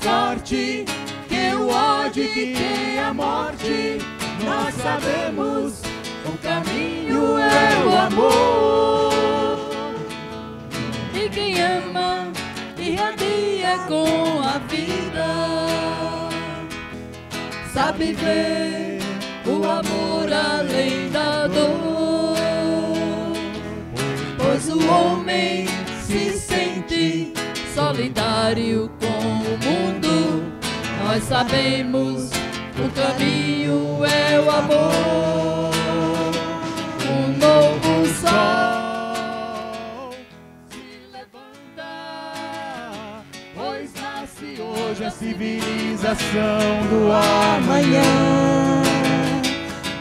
forte que o ódio que tem a morte. Nós sabemos, o caminho é o amor. E quem ama irradia com a vida, sabe ver o amor além da dor. Pois o homem se sente solidário com o mundo. Nós sabemos, o caminho é o amor. Um novo sol se levanta, pois nasce hoje a civilização do amanhã.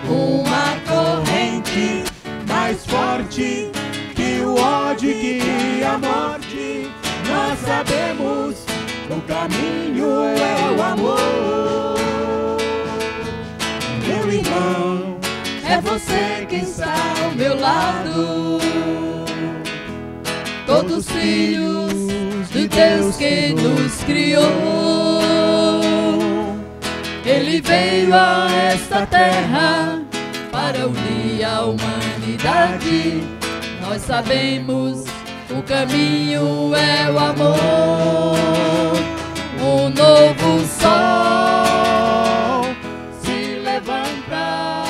Uma corrente mais forte que o ódio que a morte. Nós sabemos, o caminho é o amor. Meu irmão, é você quem está ao meu lado. Todos filhos de Deus que nos criou. Ele veio a esta terra para unir a humanidade. Nós sabemos, o caminho é o amor. Um novo sol se levanta,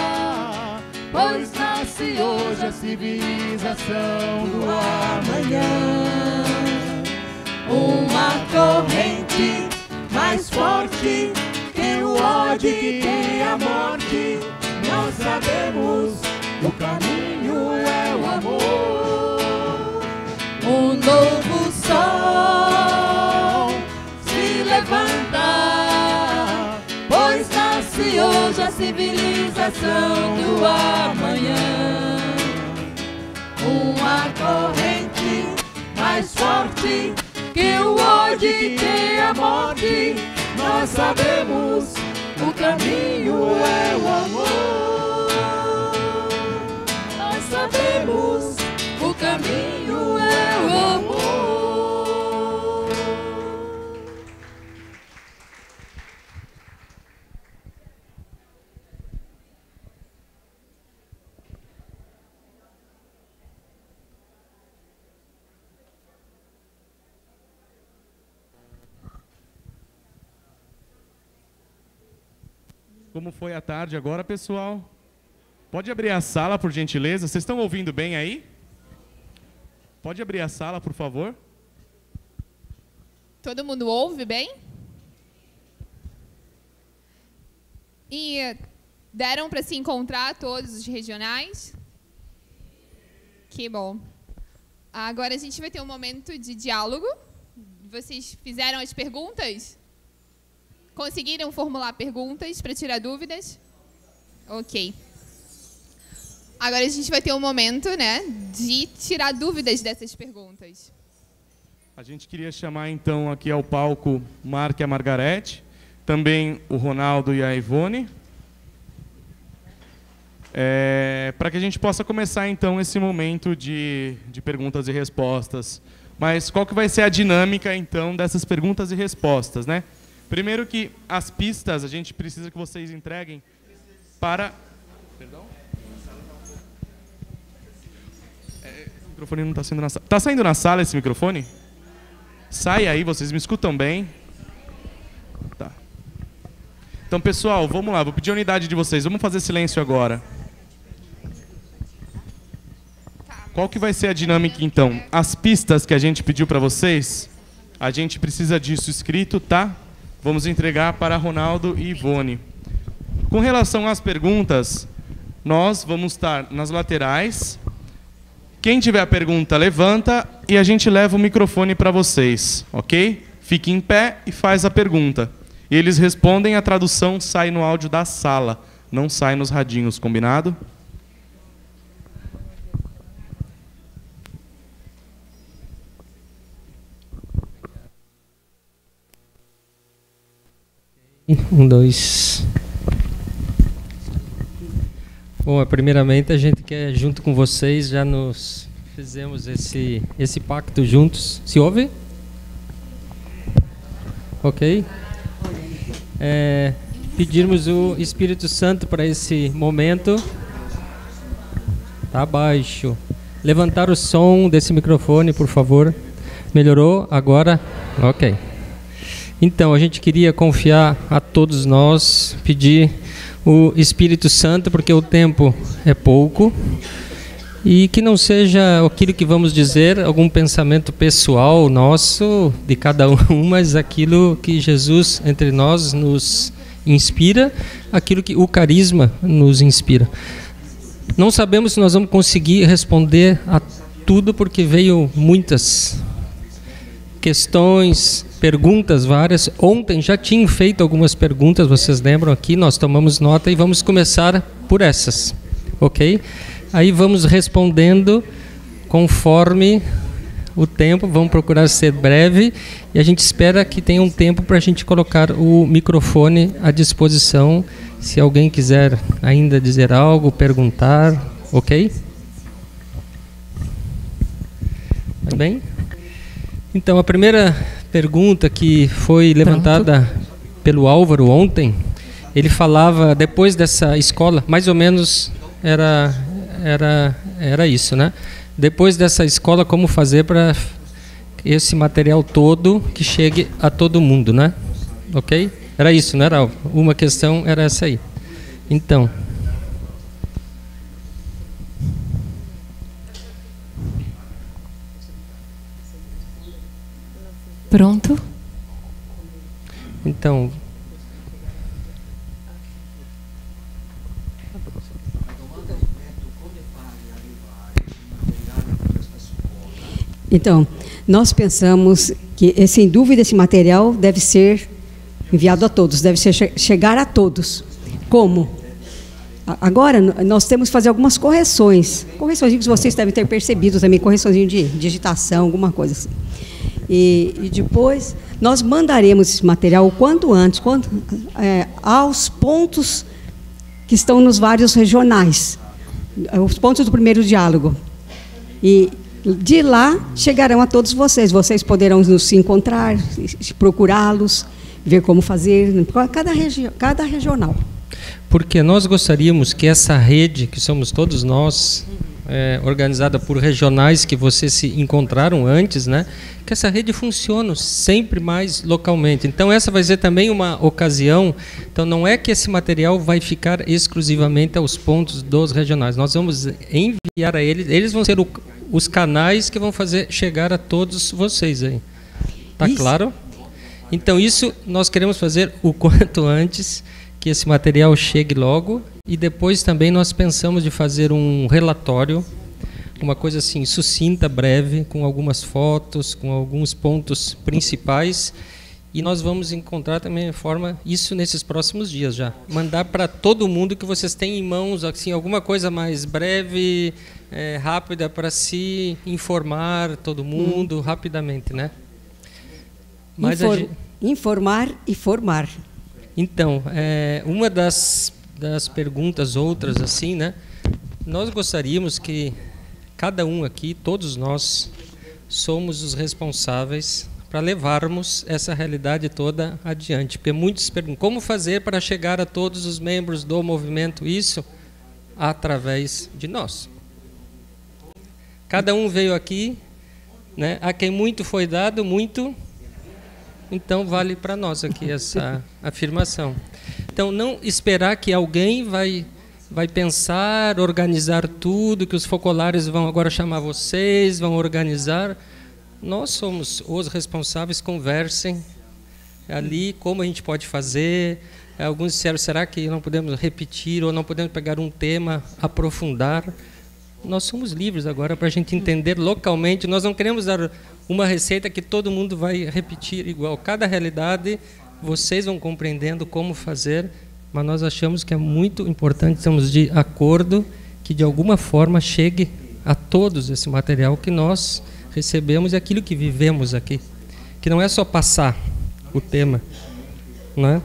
pois nasce hoje a civilização do amanhã. Uma corrente mais forte que o ódio que a morte. Nós sabemos, o caminho é o amor. Um novo sol se levanta, pois nasce hoje a civilização do amanhã. Uma corrente mais forte que o ódio que a morte. Nós sabemos, o caminho é o amor. Nós sabemos, o caminho é o amor. Como foi a tarde agora, pessoal? Pode abrir a sala, por gentileza? Vocês estão ouvindo bem aí? Pode abrir a sala, por favor? Todo mundo ouve bem? E deram para se encontrar todos os regionais? Que bom. Agora a gente vai ter um momento de diálogo. Vocês fizeram as perguntas? Conseguiram formular perguntas para tirar dúvidas? Ok. Agora a gente vai ter um momento, né, de tirar dúvidas dessas perguntas. A gente queria chamar então aqui ao palco o Marco e a Margarete, também o Ronaldo e a Ivone, para que a gente possa começar então esse momento de perguntas e respostas. Mas qual que vai ser a dinâmica então dessas perguntas e respostas, né? Primeiro que as pistas a gente precisa que vocês entreguem para... Perdão? O microfone não está saindo na sala. Está saindo na sala esse microfone? Sai aí, vocês me escutam bem? Tá. Então, pessoal, vamos lá. Vou pedir a unidade de vocês. Vamos fazer silêncio agora. Qual que vai ser a dinâmica, então? As pistas que a gente pediu para vocês, a gente precisa disso escrito, tá? Vamos entregar para Ronaldo e Ivone. Com relação às perguntas, nós vamos estar nas laterais. Quem tiver a pergunta, levanta e a gente leva o microfone para vocês, ok? Fique em pé e faz a pergunta. E eles respondem, a tradução sai no áudio da sala, não sai nos radinhos, combinado? Um, dois. Bom, primeiramente a gente quer, junto com vocês, já nos fizemos esse pacto juntos. Se ouve? ok? Pedirmos o Espírito Santo para esse momento. Tá baixo. Levantar o som desse microfone, por favor. Melhorou? Agora? Ok. Então, a gente queria confiar a todos nós, pedir o Espírito Santo, porque o tempo é pouco. E que não seja aquilo que vamos dizer, algum pensamento pessoal nosso, de cada um, mas aquilo que Jesus entre nós nos inspira, aquilo que o carisma nos inspira. Não sabemos se nós vamos conseguir responder a tudo, porque veio muitas questões, perguntas várias. Ontem já tinham feito algumas perguntas, vocês lembram aqui, nós tomamos nota e vamos começar por essas, ok? Aí vamos respondendo conforme o tempo, vamos procurar ser breve e a gente espera que tenha um tempo para a gente colocar o microfone à disposição, se alguém quiser ainda dizer algo, perguntar, ok? Tá bem? Então, a primeira pergunta que foi levantada pelo Álvaro ontem, ele falava, depois dessa escola, mais ou menos era isso, né? Depois dessa escola, como fazer para esse material todo que chegue a todo mundo, né? Ok? Era isso, não era? Uma questão era essa aí. Então. Pronto? Então. Então, nós pensamos que, sem dúvida, esse material deve ser enviado a todos, deve chegar a todos. Como? Agora, nós temos que fazer algumas correções. Correções que vocês devem ter percebido também, correções de digitação, alguma coisa assim. E depois, nós mandaremos esse material o quanto antes, aos pontos que estão nos vários regionais, os pontos do primeiro diálogo. E de lá chegarão a todos vocês. Vocês poderão nos encontrar, procurá-los, ver como fazer, cada regional. Porque nós gostaríamos que essa rede, que somos todos nós, organizada por regionais que vocês se encontraram antes, né? Que essa rede funcione sempre mais localmente. Então essa vai ser também uma ocasião. Então não é que esse material vai ficar exclusivamente aos pontos dos regionais. Nós vamos enviar a eles vão ser os canais que vão fazer chegar a todos vocês aí. Tá claro? Então isso nós queremos fazer o quanto antes, que esse material chegue logo, e depois também nós pensamos de fazer um relatório, uma coisa assim sucinta, breve, com algumas fotos, com alguns pontos principais, e nós vamos encontrar também a forma, isso nesses próximos dias já, mandar para todo mundo que vocês têm em mãos, assim, alguma coisa mais breve, rápida, para se informar todo mundo rapidamente, né? Mas informar e formar. Então, uma das perguntas, outras assim, né? Nós gostaríamos que cada um aqui, todos nós, somos os responsáveis para levarmos essa realidade toda adiante. Porque muitos perguntam, como fazer para chegar a todos os membros do movimento? Isso através de nós. Cada um veio aqui, né? A quem muito foi dado, muito... Então, vale para nós aqui essa afirmação. Então, não esperar que alguém vai pensar, organizar tudo, que os focolares vão agora chamar vocês, vão organizar. Nós somos os responsáveis, conversem ali como a gente pode fazer. Alguns disseram, será que não podemos repetir ou não podemos pegar um tema, aprofundar? Nós somos livres agora para a gente entender localmente. Nós não queremos dar uma receita que todo mundo vai repetir igual. Cada realidade, vocês vão compreendendo como fazer, mas nós achamos que é muito importante, estamos de acordo, que de alguma forma chegue a todos esse material que nós recebemos e aquilo que vivemos aqui. Que não é só passar o tema, né?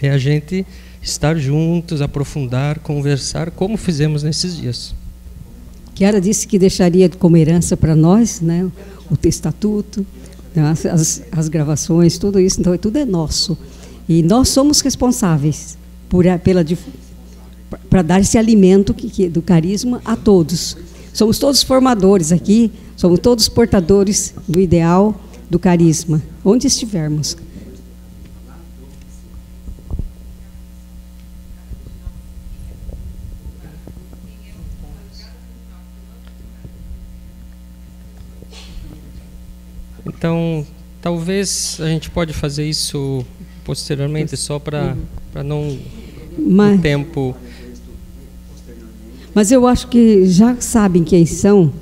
É a gente estar juntos, aprofundar, conversar, como fizemos nesses dias. Chiara disse que deixaria como herança para nós, né, o estatuto, as gravações, tudo isso, então tudo é nosso. E nós somos responsáveis para dar esse alimento do carisma a todos. Somos todos formadores aqui, somos todos portadores do ideal do carisma, onde estivermos. Então, talvez a gente pode fazer isso posteriormente, só para não o tempo. Mas eu acho que já sabem quem são,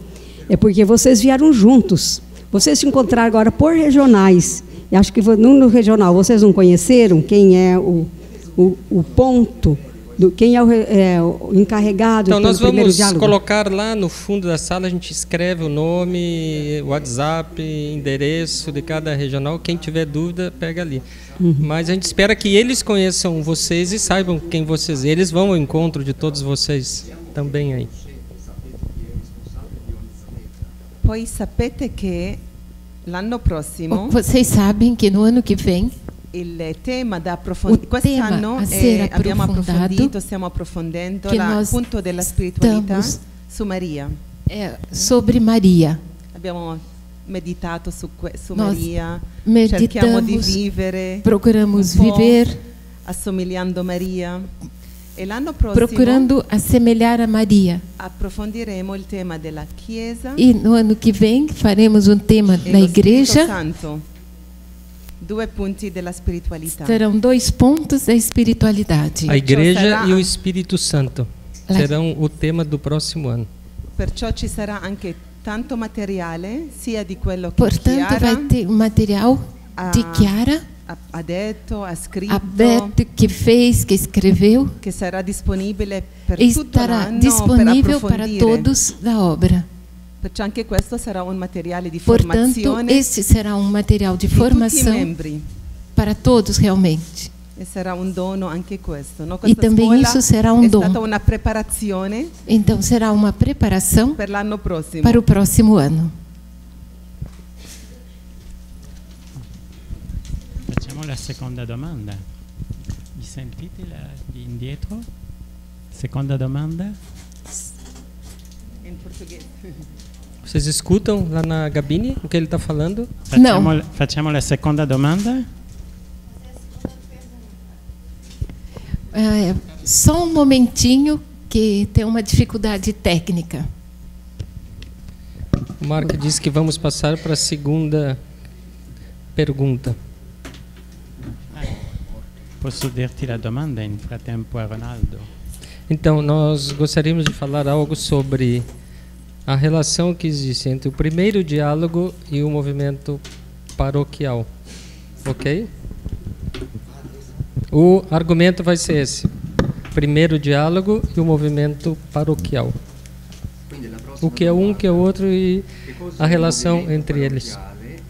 é porque vocês vieram juntos. Vocês se encontraram agora por regionais. Eu acho que no regional vocês não conheceram quem é o ponto, quem é o encarregado. Então, nós vamos colocar lá no fundo da sala, a gente escreve o nome, WhatsApp, endereço de cada regional. Quem tiver dúvida, pega ali. Mas a gente espera que eles conheçam vocês e saibam quem vocês. Eles vão ao encontro de todos vocês também aí. Poi sapete che l'anno prossimo vocês sabem que no ano que vem il tema da approfondire quest'anno abbiamo approfondito, stiamo approfondendo il punto della spiritualità su Maria. Sobre Maria. Abbiamo meditato su Maria, cerchiamo di vivere, procuramos viver assomigliando Maria. E l'anno prossimo, procurando assemelhar a Maria. Approfondiremo il tema della Chiesa. E no ano que vem faremos um tema da Igreja. Santo. Due punti della spiritualità. Serão 2 pontos da espiritualidade. A Igreja e o Espírito Santo serão o tema do próximo ano. Perciò ci sarà anche tanto materiale, sia di quello che Portanto, Chiara vai ter material de Chiara ha detto, ha scritto, que fez, que escreveu, che sarà disponibile per estará disponível para todos da obra. Perciò anche questo sarà un materiale di Portanto, formazione. esse será um material de formação para todos realmente. E sarà un dono anche questo. No? E também isso será um dom. È stata una preparazione. Então será uma preparação per l'anno prossimo. Para o próximo ano. Facciamo la seconda domanda. Mi sentite di indietro? Seconda domanda? In portoghese. Vocês escutam lá na cabine o que ele está falando? Não. Facciamo la seconda domanda? Só um momentinho que tem uma dificuldade técnica. O Mark disse que vamos passar para a segunda pergunta. Posso dirti la domanda in frattempo a Ronaldo? Então, nós gostaríamos de falar algo sobre a relação que existe entre o primeiro diálogo e o movimento paroquial. Ok? O argumento vai ser esse: primeiro diálogo e o movimento paroquial. O que é um, o que é outro e a relação entre eles.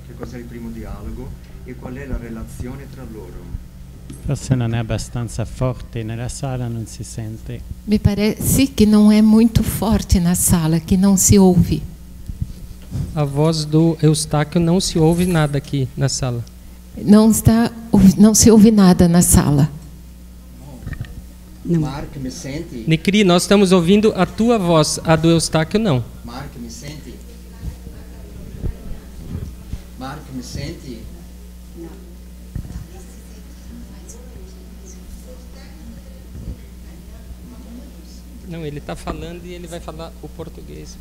Che cos'è il primo dialogo e qual è la relazione tra loro? Forse non è abbastanza forte, nella sala non si sente. Me parece que não é muito forte na sala, que não se ouve. A voz do Eustáquio não se ouve nada aqui na sala. Não se ouve nada na sala. Não. Mark, me sente? Nicri, nós estamos ouvindo a tua voz, a do Eustáquio não. Mark, me sente? Mark, me sente? Não, ele está falando e ele vai falar o português.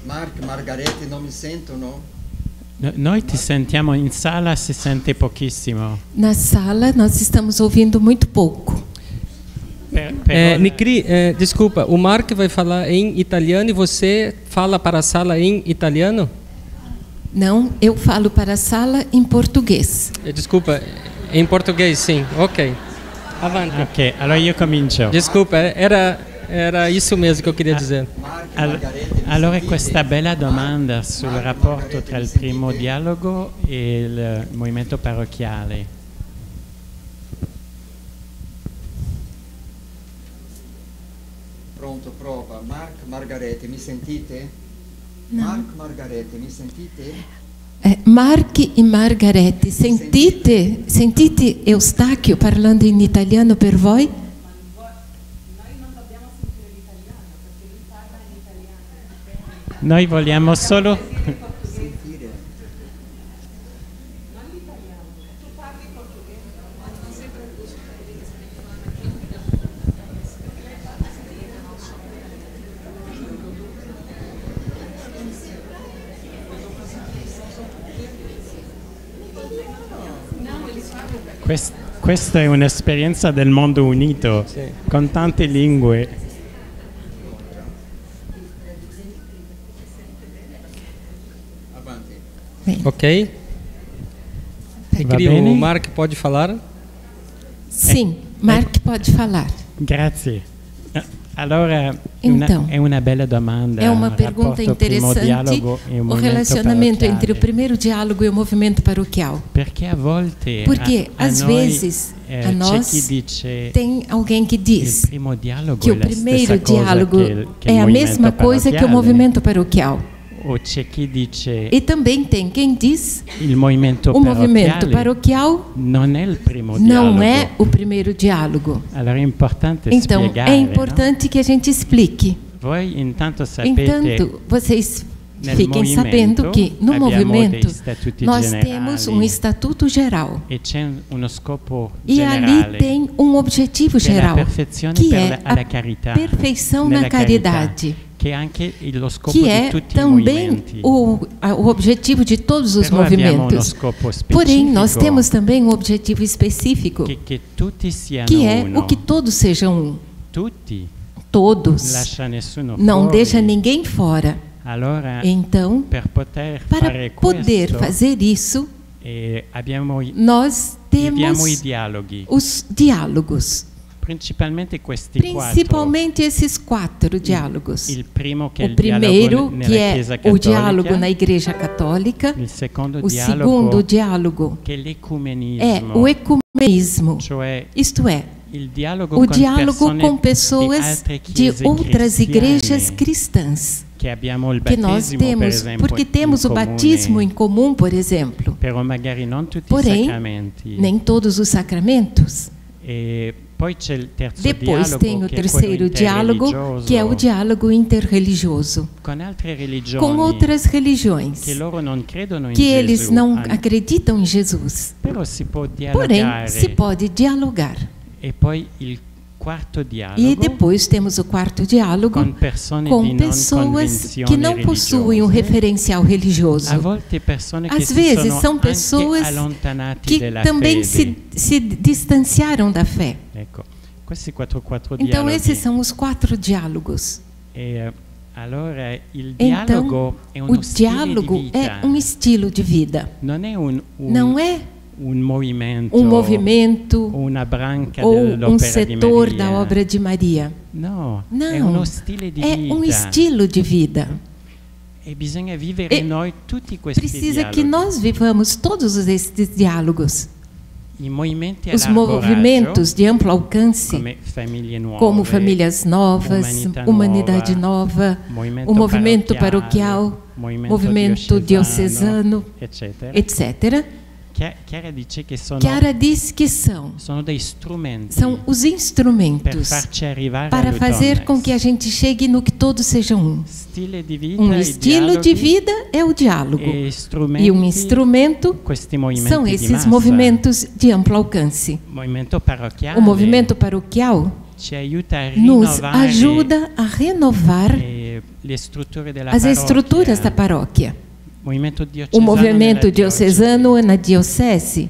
Mark, Margarete, non mi sentono? Noi ti sentiamo in sala, si sente pochissimo. Na sala nós estamos ouvindo muito pouco. Nicri, desculpa, o Mark vai falar em italiano e você fala para a sala em italiano? Não, eu falo para a sala em português. Desculpa, em português sim, ok. Avanti. Ok, allora io comincio. Desculpa, era isso mesmo que eu queria dizer. Allora questa bella domanda sul rapporto tra il primo dialogo e il movimento parrocchiale. Pronto, prova. Mark, Margarete, mi sentite? Mark, Margarete, mi sentite? Mark e Margarete, sentite Eustáquio parlando in italiano per voi? Noi vogliamo solo Sentire. Questa è un'esperienza del mondo unito, Sì. con tante lingue. Ok? Va bene? O Mark pode falar? Sim, Mark pode falar. Grazie. Allora, Então, è una bella domanda. É uma il pergunta rapporto primo interessante, dialogo e il o movimento relacionamento entre o parrocchiale. primeiro diálogo e o movimento paroquial. Perché a volte Porque, a às noi, vezes, a c'è nós chi dice tem alguém que il diz primo dialogo que è o la primeiro stessa cosa diálogo che il é a movimento mesma coisa que o parrocchiale. movimento paroquial. O c'è chi dice E também tem quem diz il movimento o movimento parrocchiale paroquial non è il primo não dialogo. é o primeiro diálogo. Allora è importante Então, spiegare, é importante que a gente explique. no? Voi intanto sapete Entanto, vocês nel fiquem movimento sabendo que no abbiamo movimento dei statuti nós generali temos um estatuto geral. e c'è uno scopo E ali generale tem um objetivo che è la geral, perfezione que per é alla a carità, perfeição nella na caridade, che è anche lo scopo que di é tutti i também movimenti. o objetivo de todos os Però abbiamo uno movimentos. scopo Porém, nós specifico temos também um objetivo específico, che tutti siano que é uno. o que todos sejam um. Tutti, Todos. lascia nessuno Não fuori. deixa ninguém fora. Allora, Então, per poter para fare poder questo, fazer isso, abbiamo nós viviamo i temos dialoghi, os diálogos. principalmente questi Principalmente esses 4 diálogos. Il primo che è O il dialogo primeiro, nella que é Chiesa o Cattolica, diálogo na Igreja Católica. il secondo O dialogo segundo diálogo che è é l'ecumenismo, o ecumenismo. cioè Isto é, il dialogo o con diálogo persone com di pessoas altre de chiese outras cristiane, igrejas cristãs. che abbiamo il Que nós battesimo, per temos, esempio, porque temos in o batismo em comum, por exemplo. però magari non tutti Porém, i sacramenti. nem todos os sacramentos. E poi c'è il terzo Depois dialogo, tem o che è quello terceiro diálogo, interreligioso, que é o diálogo interreligioso, con altre religioni com outras religiões, che loro non credono in que eles Gesù, não anzi, acreditam em Jesus. però si può Porém, dialogare. se pode dialogar. E poi il quarto dialogo E depois temos o quarto diálogo con persone di com non pessoas que convenzione não possuem um religiose. referencial religioso. A volte persone che Às si vezes sono são anche pessoas allontanati que della também fede. se distanciaram da fé. Ecco, questi quattro Então, dialoghi. esses são os 4 diálogos. E, allora il Então, dialogo è o uno stile diálogo di vita. é um estilo de vida. Non è un Não é movimento, um movimento una branca ou dell'opera um di setor Maria. da obra de Maria. No, è Não, uno stile di é vita. um estilo de vida. E bisogna vivere E noi tutti questi Precisa dialoghi. que nós vivamos todos esses diálogos. I movimenti a Os largo movimentos raggio, de amplo alcance, come famiglie nuove, como famílias novas, Umanità humanidade Nuova, nova, o movimento paroquial, movimento diocesano, eccetera. etc. Chiara dice che Chiara diz que sono dei strumenti são os per instrumentos farci arrivare para fazer all'utones. com que a gente chegue no que todos sejam um. Stile di vita, Um i estilo de dialoghi vida é o diálogo. e strumenti, E um instrumento questi movimenti são di esses massa. movimentos de amplo alcance. Movimento parrocchiale O movimento paroquial ci aiuta a nos rinnovare ajuda a renovar le strutture della as parrocchia. estruturas da paróquia. Movimento O diocesano movimento nella diocesano na diocese.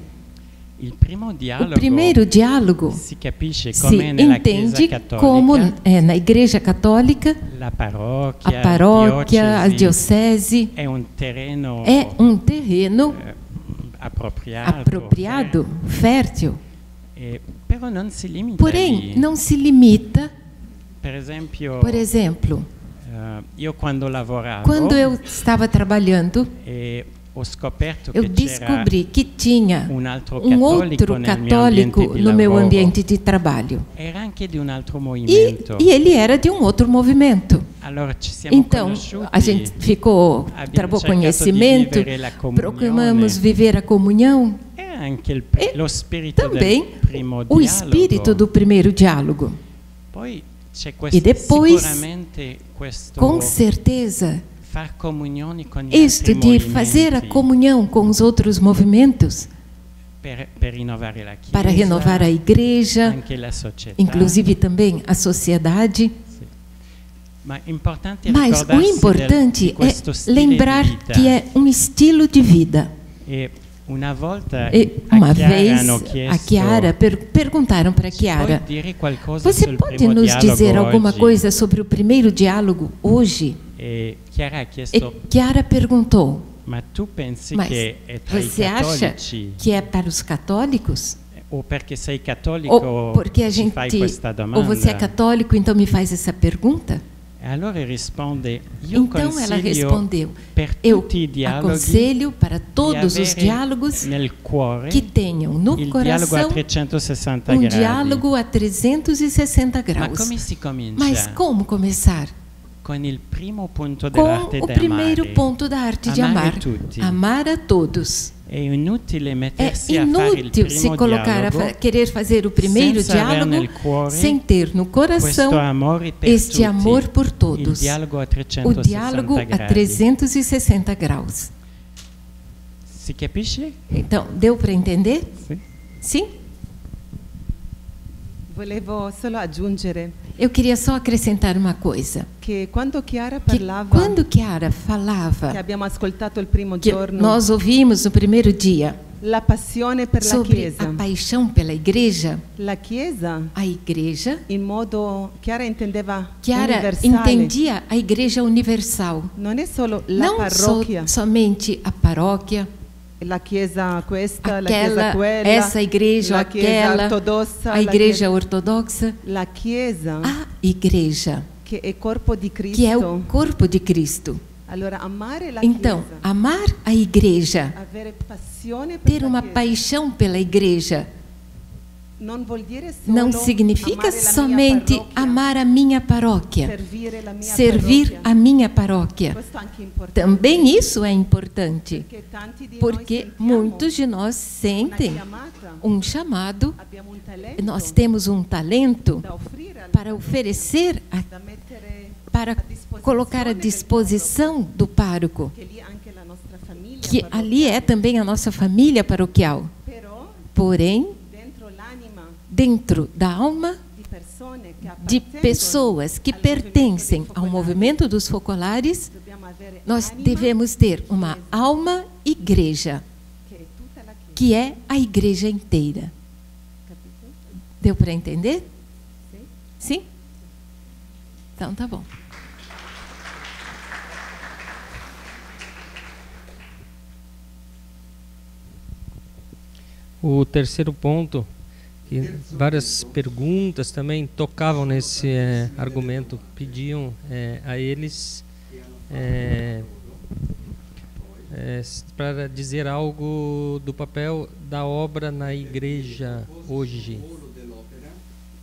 Il primo O dialogo primeiro diálogo si capisce se come nella entende Chiesa Cattolica, como na Igreja Católica, la a parrocchia, paróquia, a diocesi diocese è un terreno é um terreno appropriato, fértil. però non si limita Porém, lì. não se limita. Per esempio, Por exemplo, io quando lavoravo quando eu estava trabalhando, ho scoperto eu che c'era descobri que tinha un altro um outro nel mio ambiente católico di no meu lavoro. ambiente de trabalho. Era anche di un altro E movimento. ele era de um outro movimento. Então, a gente travou conhecimento, procuramos viver a comunhão e também o espírito do primeiro diálogo. E depois, com certeza, isto de fazer a comunhão com os outros movimentos para renovar a igreja, inclusive também a sociedade. Mas o importante é lembrar que é um estilo de vida. E uma vez a Chiara perguntaram para Chiara: você pode nos dizer alguma coisa sobre o primeiro diálogo hoje? E Chiara perguntou: mas você acha que é para os católicos? Ou porque você é católico, então me faz essa pergunta? Então ela respondeu: eu aconselho para todos os diálogos que tenham no coração um diálogo a 360 graus. Mas como começar? Com o primeiro ponto da arte de amar. Amar a todos. É inútil se colocar a querer fazer o primeiro diálogo sem ter no coração este amor por todos. O diálogo a 360 graus. Então, deu para entender? Sim? Eu queria só acrescentar uma coisa. Que quando Chiara falava, que nós ouvimos no primeiro dia, sobre a paixão pela igreja, a igreja, Chiara entendia a igreja universal. Não somente a paróquia, essa igreja, aquela, a igreja ortodoxa, a igreja, que é o corpo de Cristo. Então, amar a igreja, ter uma paixão pela igreja, não significa somente amar a minha paróquia, servir a minha paróquia. Também isso é importante, porque muitos de nós sentem um chamado, nós temos um talento para oferecer, para colocar à disposição do pároco, que ali é também a nossa família paroquial. Porém, dentro da alma de pessoas que pertencem ao movimento dos focolares, nós devemos ter uma alma igreja, que é a igreja inteira. Deu para entender? Sim? Então tá bom. O terceiro ponto, que várias perguntas também tocavam nesse argumento, pediam a eles para dizer algo do papel da obra na igreja hoje.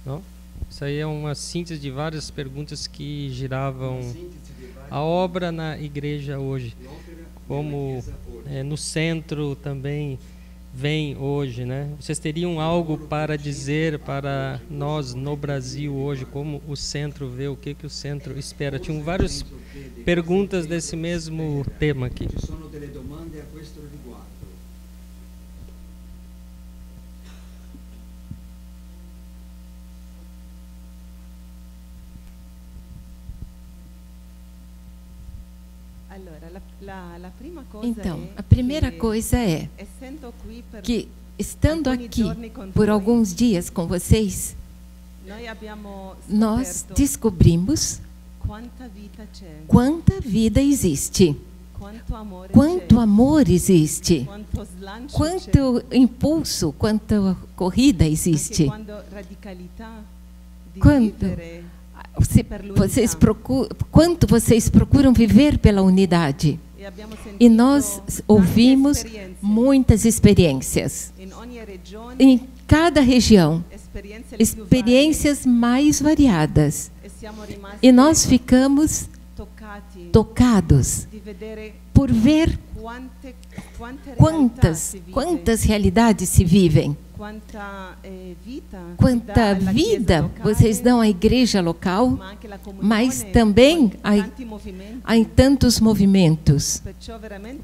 Não? Isso aí é uma síntese de várias perguntas que giravam a obra na igreja hoje, como no centro também vem hoje, né? Vocês teriam algo para dizer para nós no Brasil hoje, como o centro vê, o que o centro espera? Tinham várias perguntas desse mesmo tema aqui. Então, a primeira coisa é que, estando aqui por alguns dias com vocês, nós descobrimos quanta vida existe, quanto amor existe, quanto impulso, quanta corrida existe. Quanto vocês procuram viver pela unidade. E nós ouvimos muitas experiências. Em cada região, experiências mais variadas. E nós ficamos tocados por ver quantas realidades se vivem. Quanta vida vocês dão à igreja local, mas também há em tantos movimentos.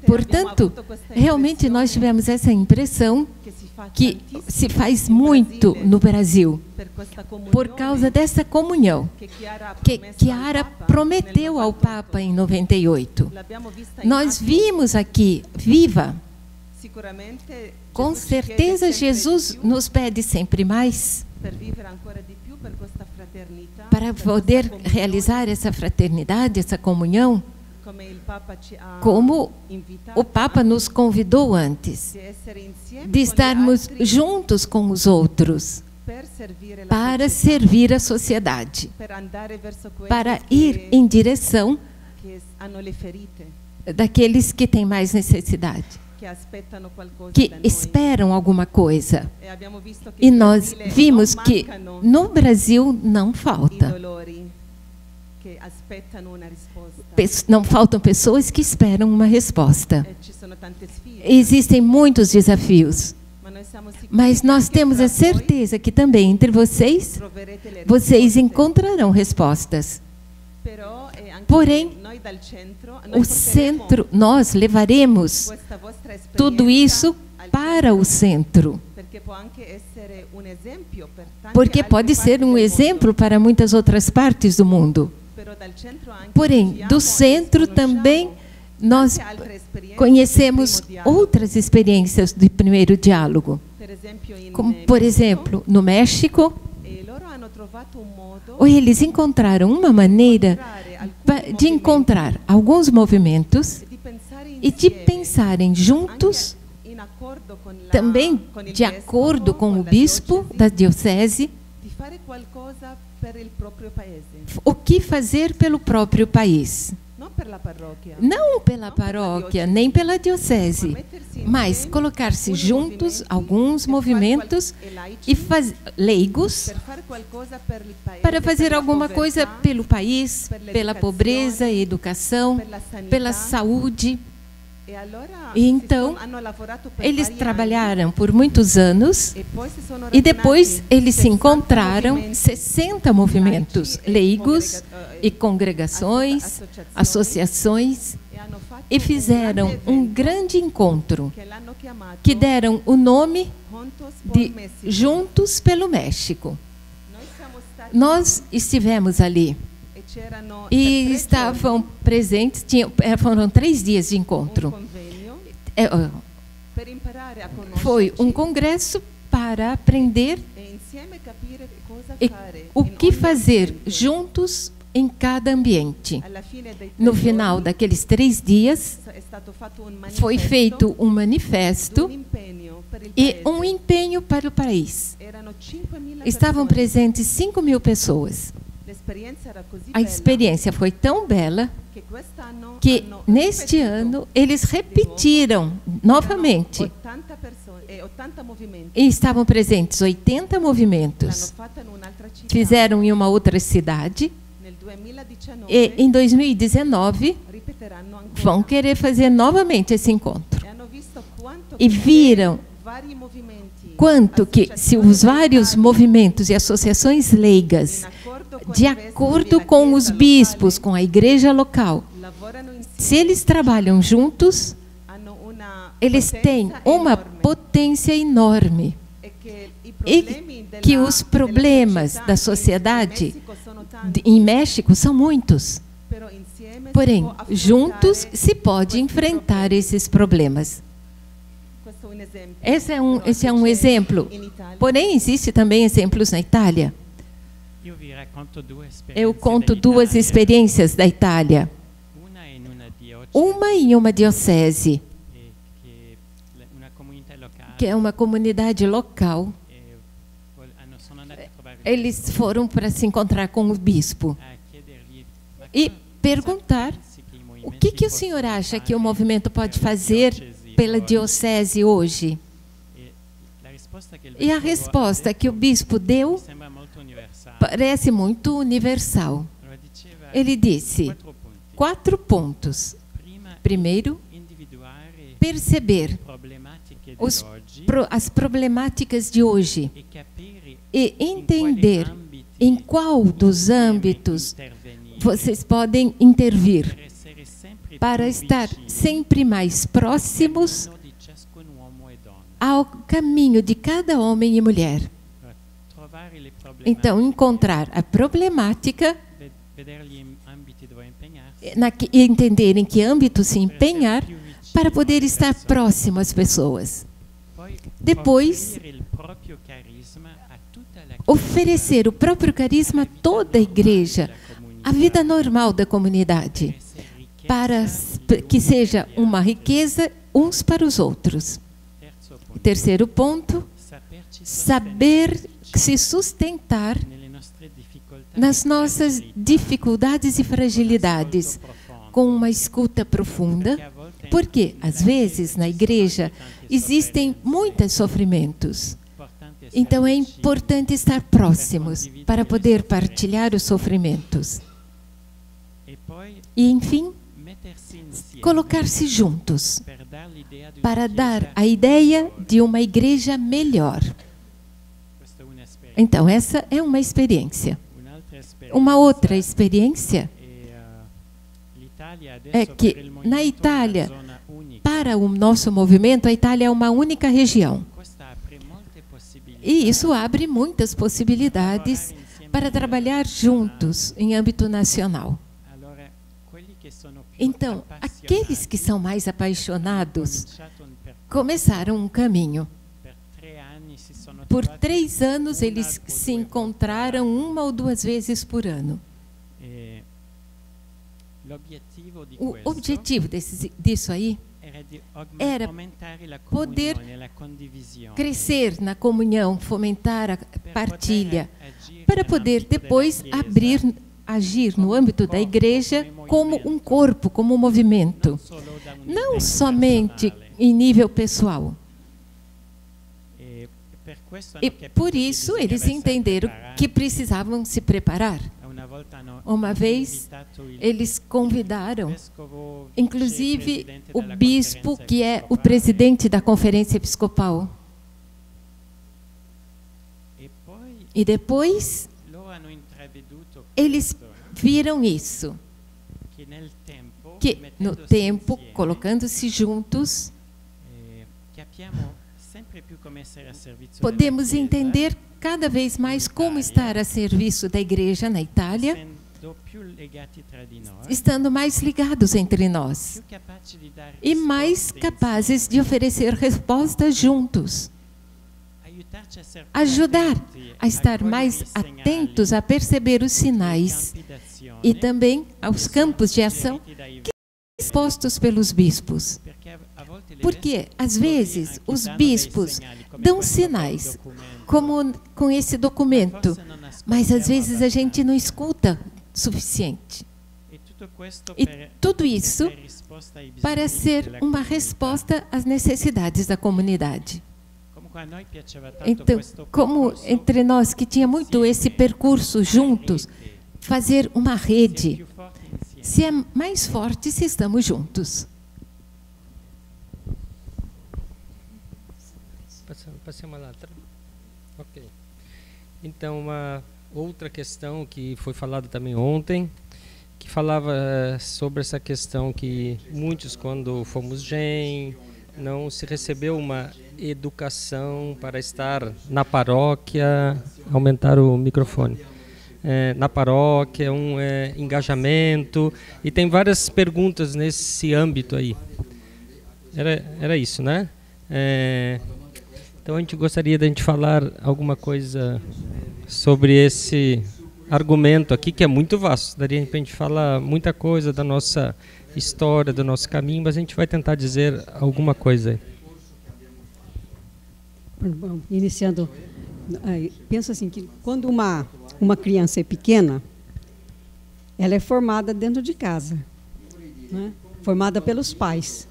Portanto, realmente nós tivemos essa impressão que se faz muito no Brasil, por causa dessa comunhão que Chiara prometeu ao Papa em 98. Nós vimos aqui, viva. Com certeza, Jesus nos pede sempre mais para poder realizar essa fraternidade, essa comunhão, como o Papa nos convidou antes, de estarmos juntos com os outros, para servir a sociedade, para ir em direção daqueles que têm mais necessidade, que esperam alguma coisa. E nós vimos que no Brasil não falta. Não faltam pessoas que esperam uma resposta. Existem muitos desafios, mas nós temos a certeza que também entre vocês encontrarão respostas. Porém, o centro, nós levaremos tudo isso para o centro, porque pode ser um exemplo para muitas outras partes do mundo. Porém, do centro também nós conhecemos outras experiências do primeiro diálogo, como, por exemplo, no México, eles encontraram uma maneira de encontrar alguns movimentos e de pensarem juntos, também de acordo com o bispo da diocese, o que fazer pelo próprio país. Não pela paróquia, nem pela diocese, mas colocar-se juntos, alguns movimentos e leigos, para fazer alguma coisa pelo país, pela pobreza e educação, pela saúde. E então, eles trabalharam por muitos anos e depois eles se encontraram 60 movimentos leigos e congregações, associações, e fizeram um grande encontro que deram o nome de Juntos pelo México. Nós estivemos ali e estavam presentes, foram 3 dias de encontro. Foi um congresso para aprender o que fazer juntos em cada ambiente. No final daqueles 3 dias, foi feito um manifesto e um empenho para o país. Estavam presentes 5.000 pessoas. A experiência foi tão bela que, neste ano, eles repetiram novamente. E estavam presentes 80 movimentos. Fizeram em uma outra cidade. E, em 2019, vão querer fazer novamente esse encontro. E viram quanto que, se os vários movimentos e associações leigas, de acordo com os bispos, com a igreja local, se eles trabalham juntos, eles têm uma potência enorme. E que os problemas da sociedade em México são muitos. Porém, juntos se pode enfrentar esses problemas. Esse é um exemplo. Porém, existem também exemplos na Itália. Eu conto 2 experiências da Itália. Uma em uma diocese, que é uma comunidade local. Eles foram para se encontrar com o bispo e perguntar O que o senhor acha que o movimento pode fazer pela diocese hoje? E a resposta que o bispo deu parece muito universal. Ele disse 4 pontos. Primeiro, perceber as problemáticas de hoje e entender em qual dos âmbitos vocês podem intervir para estar sempre mais próximos ao caminho de cada homem e mulher. Então, encontrar a problemática e entender em que âmbito se empenhar para poder estar próximo às pessoas. Depois, oferecer o próprio carisma a toda a igreja, a vida normal da comunidade, para que seja uma riqueza uns para os outros. Terceiro ponto, saber se sustentar nas nossas dificuldades e fragilidades, com uma escuta profunda, porque, às vezes, na igreja, existem muitos sofrimentos. Então, é importante estar próximos para poder partilhar os sofrimentos. E, enfim, colocar-se juntos para dar a ideia de uma igreja melhor. Então, essa é uma experiência. Uma outra experiência é que, na Itália, para o nosso movimento, a Itália é uma única região. E isso abre muitas possibilidades para trabalhar juntos em âmbito nacional. Então, aqueles que são mais apaixonados começaram um caminho. Por 3 anos, eles se encontraram 1 ou 2 vezes por ano. O objetivo disso aí era poder crescer na comunhão, fomentar a partilha, para poder depois agir no âmbito da igreja como um corpo, como um movimento, não somente em nível pessoal. E por isso eles entenderam que precisavam se preparar. Uma vez eles convidaram, inclusive, o bispo, que é o presidente da Conferência Episcopal. E depois eles viram isso, que no tempo, colocando-se juntos, podemos entender cada vez mais como estar a serviço da igreja na Itália, estando mais ligados entre nós e mais capazes de oferecer respostas juntos. Ajudar a estar mais atentos a perceber os sinais e também aos campos de ação que são expostos pelos bispos. Porque, às vezes, os bispos dão sinais, como com esse documento, mas às vezes a gente não escuta o suficiente. E tudo isso para ser uma resposta às necessidades da comunidade. Então, como entre nós que tinha muito esse percurso juntos, fazer uma rede, se é mais forte se estamos juntos. Passemos lá atrás. Ok. Então, uma outra questão que foi falada também ontem, que falava sobre essa questão que muitos, quando fomos GEM, não se recebeu uma educação para estar na paróquia, aumentar o microfone, na paróquia, engajamento, e tem várias perguntas nesse âmbito aí. Era isso, né? Então a gente gostaria de a gente falar alguma coisa sobre esse argumento aqui, que é muito vasto. Daria para a gente falar muita coisa da nossa história, do nosso caminho, mas a gente vai tentar dizer alguma coisa aí. Bom, iniciando, penso assim, que quando uma criança é pequena, ela é formada dentro de casa. né? Formada pelos pais.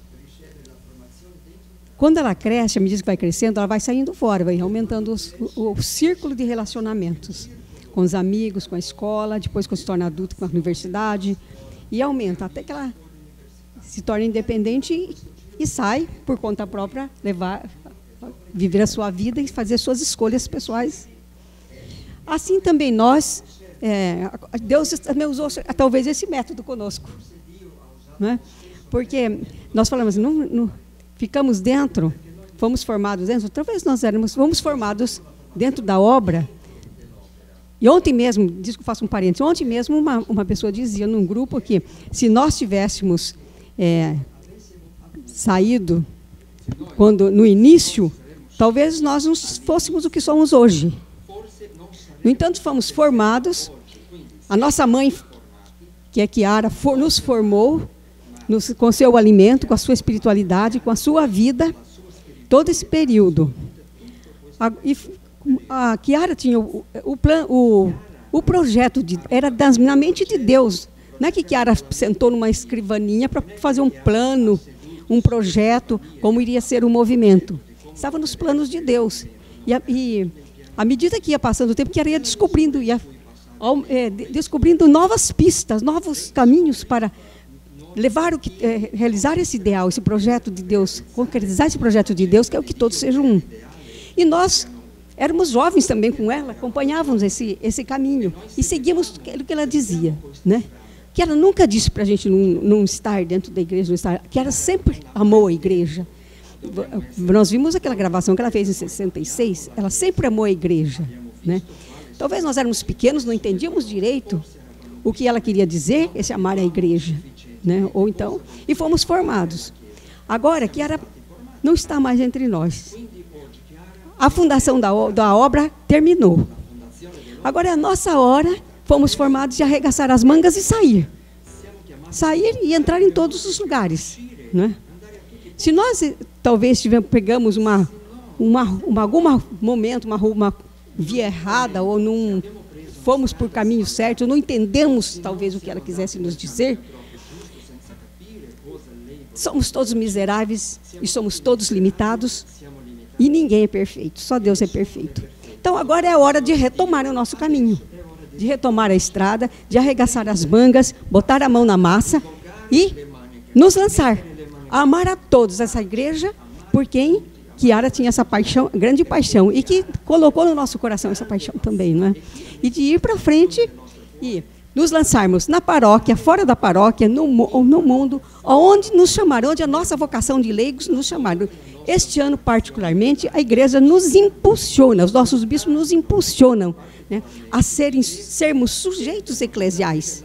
Quando ela cresce, à medida que vai crescendo, ela vai saindo fora, vai aumentando o círculo de relacionamentos com os amigos, com a escola, depois quando se torna adulta, com a universidade, e aumenta até que ela se torna independente e sai por conta própria, viver a sua vida e fazer suas escolhas pessoais. Assim também nós, Deus também usou talvez esse método conosco, né? Porque nós falamos, ficamos dentro, fomos formados dentro, talvez fomos formados dentro da obra. E ontem mesmo, diz que eu faço um parênteses, ontem mesmo uma pessoa dizia num grupo que se nós tivéssemos saído no início, talvez nós não fôssemos o que somos hoje. No entanto, fomos formados, a nossa mãe, que é Chiara, nos formou com seu alimento, com a sua espiritualidade, com a sua vida, todo esse período. A Chiara tinha o projeto, era na mente de Deus. Não é que Chiara sentou numa escrivaninha para fazer um plano, um projeto, como iria ser o movimento. Estava nos planos de Deus. E à medida que ia passando o tempo, Chiara ia descobrindo novas pistas, novos caminhos para realizar esse ideal, esse projeto de Deus, concretizar esse projeto de Deus, que é o que todos sejam um. E nós éramos jovens também com ela, acompanhávamos esse caminho e seguíamos o que ela dizia, né? Que ela nunca disse para a gente não estar dentro da igreja, que ela sempre amou a igreja. Nós vimos aquela gravação que ela fez em 66, ela sempre amou a igreja, né? Talvez nós éramos pequenos, não entendíamos direito o que ela queria dizer, esse amar a igreja, né? Ou então, e fomos formados. Agora, Chiara não está mais entre nós. A fundação da obra terminou. Agora é a nossa hora, fomos formados de arregaçar as mangas e sair. Sair e entrar em todos os lugares, né? Se nós talvez pegamos algum momento, uma via errada, ou não fomos por caminho certo, ou não entendemos talvez o que ela quisesse nos dizer, somos todos miseráveis e somos todos limitados e ninguém é perfeito, só Deus é perfeito. Então agora é a hora de retomar o nosso caminho, de retomar a estrada, de arregaçar as mangas, botar a mão na massa e nos lançar, a amar a todos essa igreja por quem Chiara tinha essa paixão, grande paixão, e que colocou no nosso coração essa paixão também, não é? E de ir para frente e nos lançarmos na paróquia, fora da paróquia, no mundo, onde nos chamaram, onde a nossa vocação de leigos nos chamaram. Este ano, particularmente, a igreja nos impulsiona, os nossos bispos nos impulsionam, né, a sermos sujeitos eclesiais,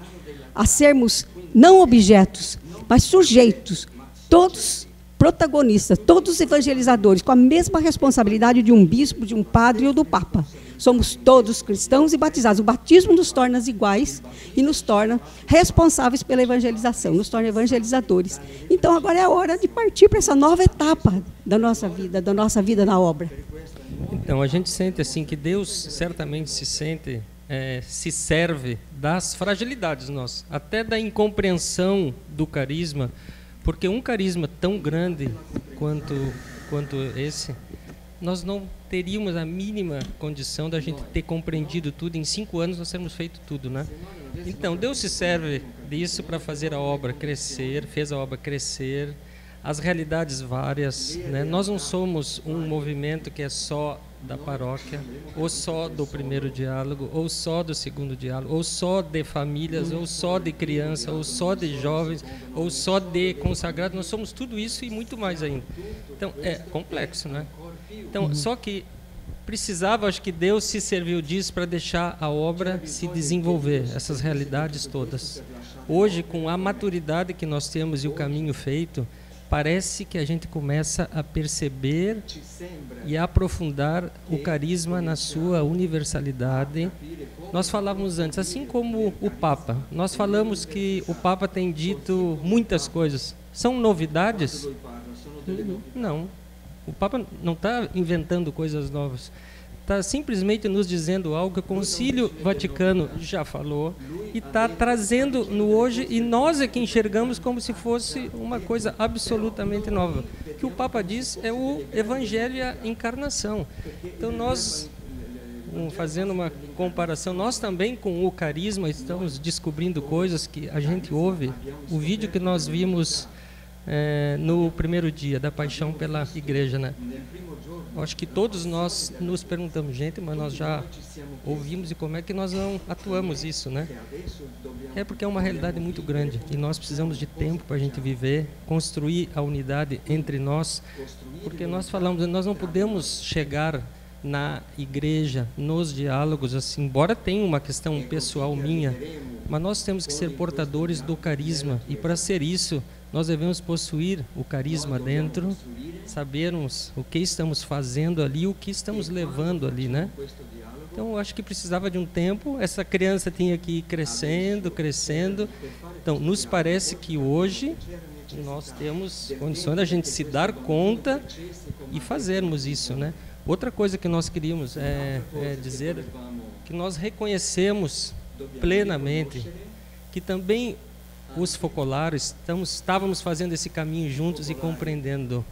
a sermos não objetos, mas sujeitos, todos protagonistas, todos evangelizadores, com a mesma responsabilidade de um bispo, de um padre ou do papa. Somos todos cristãos e batizados. O batismo nos torna iguais e nos torna responsáveis pela evangelização, nos torna evangelizadores. Então, agora é a hora de partir para essa nova etapa da nossa vida na obra. Então, a gente sente assim que Deus certamente se serve das fragilidades nossas, até da incompreensão do carisma, porque um carisma tão grande quanto esse, nós não teríamos a mínima condição da gente ter compreendido tudo. Em 5 anos nós temos feito tudo, né? Então, Deus se serve disso para fazer a obra crescer, fez a obra crescer, as realidades várias, né? Nós não somos um movimento que é só da paróquia, ou só do primeiro diálogo, ou só do segundo diálogo, ou só de famílias, ou só de criança, ou só de jovens, ou só de consagrados. Nós somos tudo isso e muito mais ainda. Então, é complexo, né? Então, só que precisava, acho que Deus se serviu disso para deixar a obra se desenvolver, essas realidades todas. Hoje, com a maturidade que nós temos e o caminho feito, parece que a gente começa a perceber e a aprofundar o carisma na sua universalidade. Nós falávamos antes, assim como o Papa, nós falamos que o Papa tem dito muitas coisas. São novidades? Não. O Papa não está inventando coisas novas. está simplesmente nos dizendo algo que o Concílio Vaticano já falou e está trazendo no hoje, e nós é que enxergamos como se fosse uma coisa absolutamente nova. O que o Papa diz é o Evangelho e a encarnação. Então nós, fazendo uma comparação, nós também com o carisma estamos descobrindo coisas que a gente ouve. O vídeo que nós vimos no primeiro dia da paixão pela igreja, né? Acho que todos nós nos perguntamos, gente, mas nós já ouvimos, e como é que nós não atuamos isso, né? É porque é uma realidade muito grande e nós precisamos de tempo para a gente viver, construir a unidade entre nós, porque nós falamos, nós não podemos chegar na igreja, nos diálogos, assim, embora tenha uma questão pessoal minha, mas nós temos que ser portadores do carisma, e para ser isso, nós devemos possuir o carisma dentro, sabermos o que estamos fazendo ali, o que estamos levando ali, né? Então, eu acho que precisava de um tempo, essa criança tinha que ir crescendo, crescendo. Então, nos parece que hoje nós temos condições da gente se dar conta e fazermos isso, né? Outra coisa que nós queríamos é dizer que nós reconhecemos plenamente que também os focolares estávamos fazendo esse caminho juntos e compreendendo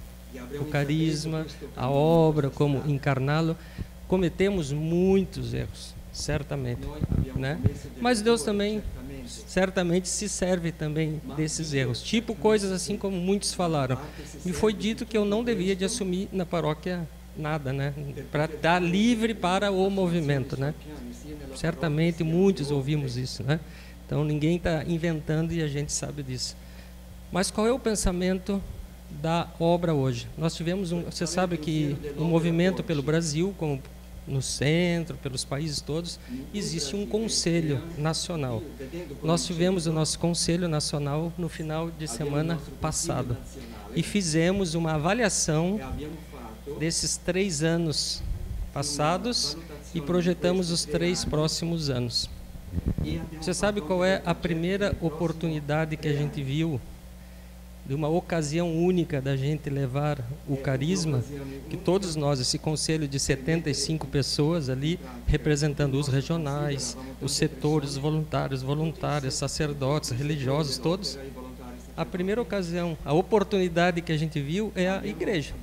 o carisma, a obra, como encarná-lo. Cometemos muitos erros, certamente, né? Mas Deus também certamente se serve também desses erros, tipo coisas assim como muitos falaram. Me foi dito que eu não devia de assumir na paróquia nada, né? Para dar livre para o movimento, né? Certamente muitos ouvimos isso, né? Então ninguém está inventando e a gente sabe disso. Mas qual é o pensamento da obra hoje? Nós tivemos você sabe que o movimento pelo Brasil, como no centro, pelos países todos, existe um conselho nacional. Nós tivemos o nosso conselho nacional no final de semana passado e fizemos uma avaliação desses 3 anos passados e projetamos os 3 próximos anos. Você sabe qual é a primeira oportunidade que a gente viu de uma ocasião única da gente levar o carisma, que todos nós, esse conselho de 75 pessoas ali, representando os regionais, os setores, os voluntários, voluntárias, sacerdotes, religiosos, todos, a primeira ocasião, a oportunidade que a gente viu é a igreja.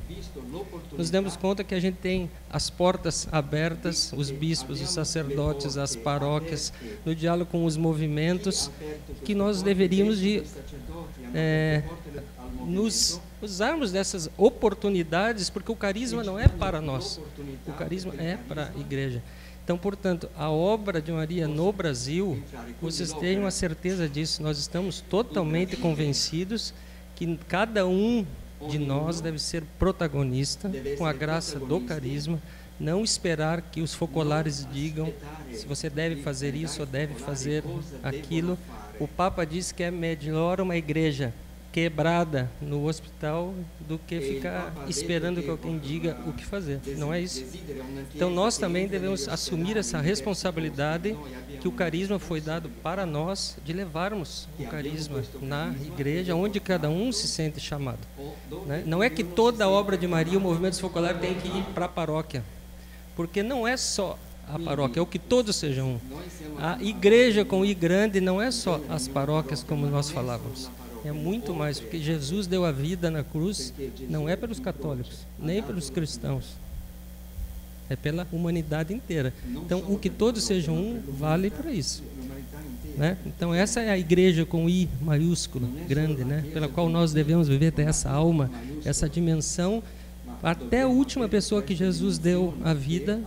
Nos demos conta que a gente tem as portas abertas, os bispos, os sacerdotes, as paróquias, no diálogo com os movimentos, que nós deveríamos de nos usarmos dessas oportunidades, porque o carisma não é para nós, o carisma é para a igreja. Então, portanto, a obra de Maria no Brasil, vocês tenham a certeza disso, nós estamos totalmente convencidos que cada um de nós deve ser protagonista com a graça do carisma, não esperar que os focolares digam se você deve fazer isso ou deve fazer aquilo. O Papa diz que é melhor uma igreja quebrada no hospital do que ficar esperando que alguém diga o que fazer. Não é isso? Então nós também devemos assumir essa responsabilidade que o carisma foi dado para nós, de levarmos o carisma na igreja, onde cada um se sente chamado, né? Não é que toda a obra de Maria, o movimento focolar, tem que ir para a paróquia, porque não é só a paróquia, é o que todos sejam um. A igreja com I grande não é só as paróquias como nós falávamos. É muito mais, porque Jesus deu a vida na cruz, não é pelos católicos, nem pelos cristãos, é pela humanidade inteira. Então, o que todos sejam um, vale para isso, né? Então, essa é a igreja com I maiúsculo, grande, né? Pela qual nós devemos viver, ter essa alma, essa dimensão, até a última pessoa que Jesus deu a vida,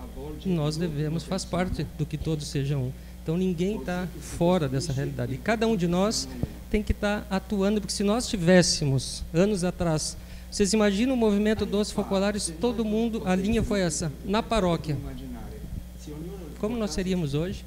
nós devemos, faz parte do que todos sejam um. Então, ninguém está fora dessa realidade, e cada um de nós tem que estar atuando, porque se nós tivéssemos, anos atrás, vocês imaginam o movimento dos focolares, todo mundo, a linha foi essa, na paróquia. Como nós seríamos hoje?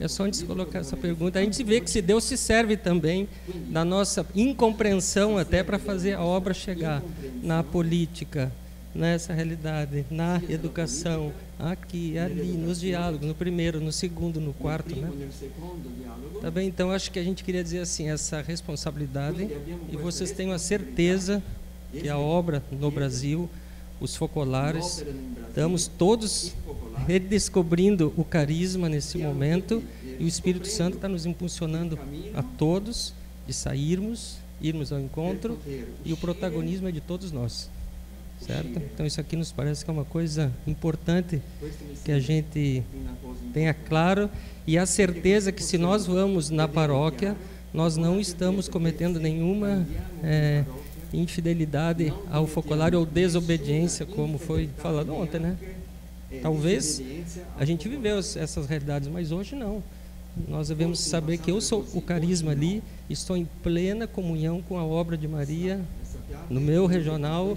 É só a gente colocar essa pergunta. A gente vê que se Deus se serve também da nossa incompreensão até para fazer a obra chegar na política, nessa realidade, na educação, aqui, ali, nos diálogos, no primeiro, no segundo, no quarto, né? Tá bem? Então, acho que a gente queria dizer assim, essa responsabilidade, e vocês tenham a certeza que a obra no Brasil, os focolares, estamos todos redescobrindo o carisma nesse momento, e o Espírito Santo está nos impulsionando a todos de sairmos, irmos ao encontro, e o protagonismo é de todos nós, certo? Então isso aqui nos parece que é uma coisa importante que a gente tenha claro, e a certeza que se nós vamos na paróquia, nós não estamos cometendo nenhuma infidelidade ao focolário ou desobediência, como foi falado ontem, né? Talvez a gente viveu essas realidades, mas hoje não. Nós devemos saber que eu sou o carisma ali, estou em plena comunhão com a obra de Maria, no meu regional,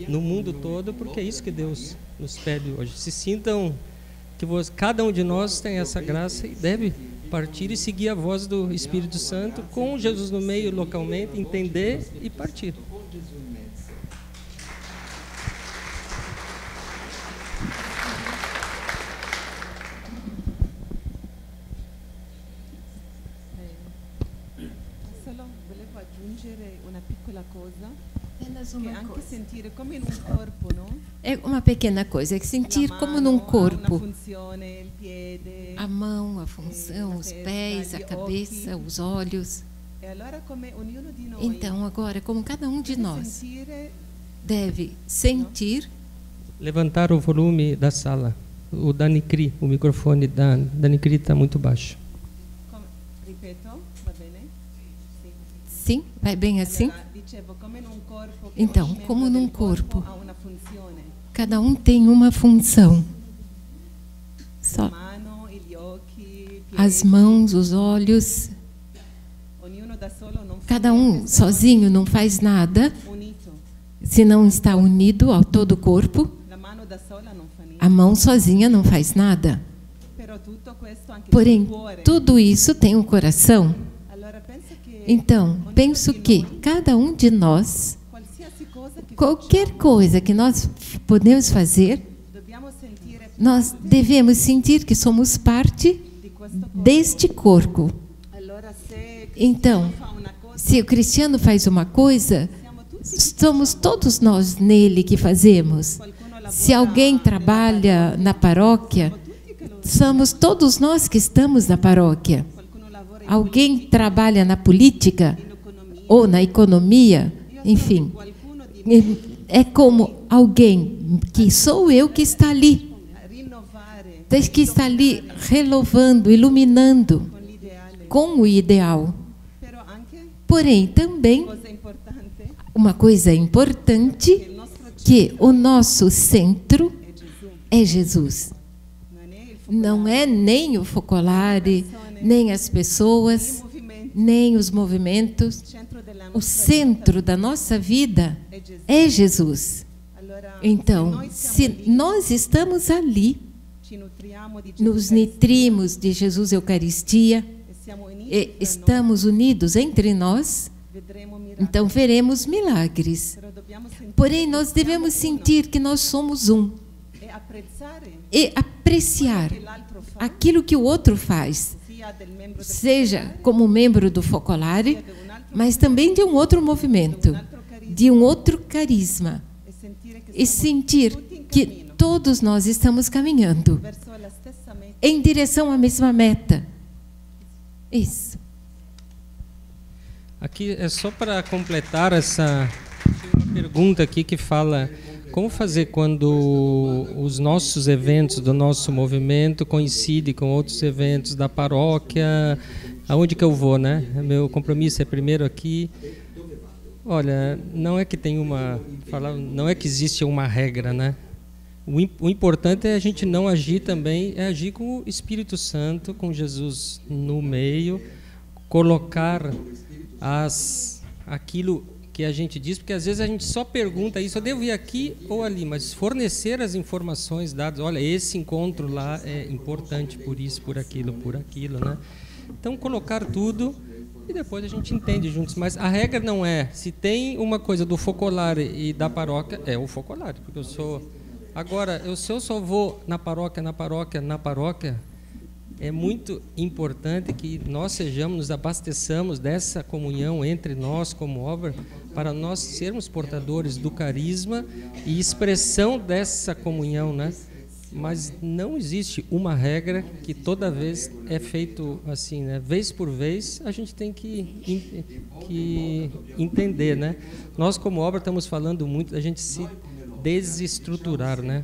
no mundo todo, porque é isso que Deus nos pede hoje. Se sintam que cada um de nós tem essa graça e deve partir e seguir a voz do Espírito Santo, com Jesus no meio localmente, entender e partir. É uma pequena coisa, é sentir como num corpo. A mão, a função, os pés, a cabeça, os olhos. Então, agora, como cada um de nós deve sentir... Levantar o volume da sala. O Danicri, o microfone da Danicri está muito baixo. Sim, vai bem assim? Então, como num corpo, cada um tem uma função. Só as mãos, os olhos. Cada um sozinho não faz nada se não está unido ao todo o corpo. A mão sozinha não faz nada. Porém, tudo isso tem um coração. Então, penso que cada um de nós, qualquer coisa que nós podemos fazer, nós devemos sentir que somos parte deste corpo. Então, se o cristiano faz uma coisa, somos todos nós nele que fazemos. Se alguém trabalha na paróquia, somos todos nós que estamos na paróquia. Alguém trabalha na política ou na economia, enfim, é como alguém que sou eu que está ali, que está ali renovando, iluminando com o ideal. Porém, também uma coisa importante, que o nosso centro é Jesus. Não é nem o focolare, nem as pessoas, nem os movimentos. O centro da nossa vida é Jesus. Então, se nós estamos ali, nos nutrimos de Jesus Eucaristia, e estamos unidos entre nós, então veremos milagres. Porém, nós devemos sentir que nós somos um e apreciar aquilo que o outro faz, seja como membro do focolare, mas também de um outro movimento, de um outro carisma, e sentir que todos nós estamos caminhando em direção à mesma meta. Isso. Aqui é só para completar essa pergunta aqui que fala como fazer quando os nossos eventos do nosso movimento coincidem com outros eventos da paróquia, aonde que eu vou, né? Meu compromisso é primeiro aqui. Olha, não é que tem não é que existe uma regra, né? O importante é a gente não agir também, é agir com o Espírito Santo, com Jesus no meio, colocar aquilo que a gente diz, porque às vezes a gente só pergunta isso, eu devo ir aqui ou ali, mas fornecer as informações dadas, olha, esse encontro lá é importante por isso, por aquilo, né? Então, colocar tudo e depois a gente entende juntos. Mas a regra não é, se tem uma coisa do focolare e da paróquia, é o focolare, porque eu sou... Agora, se eu só vou na paróquia, é muito importante que nós nos abasteçamos dessa comunhão entre nós como obra, para nós sermos portadores do carisma e expressão dessa comunhão, né? Mas não existe uma regra que toda vez é feito assim, né? Vez por vez, a gente tem que entender, né? Nós, como obra, estamos falando muito da gente se desestruturar, né?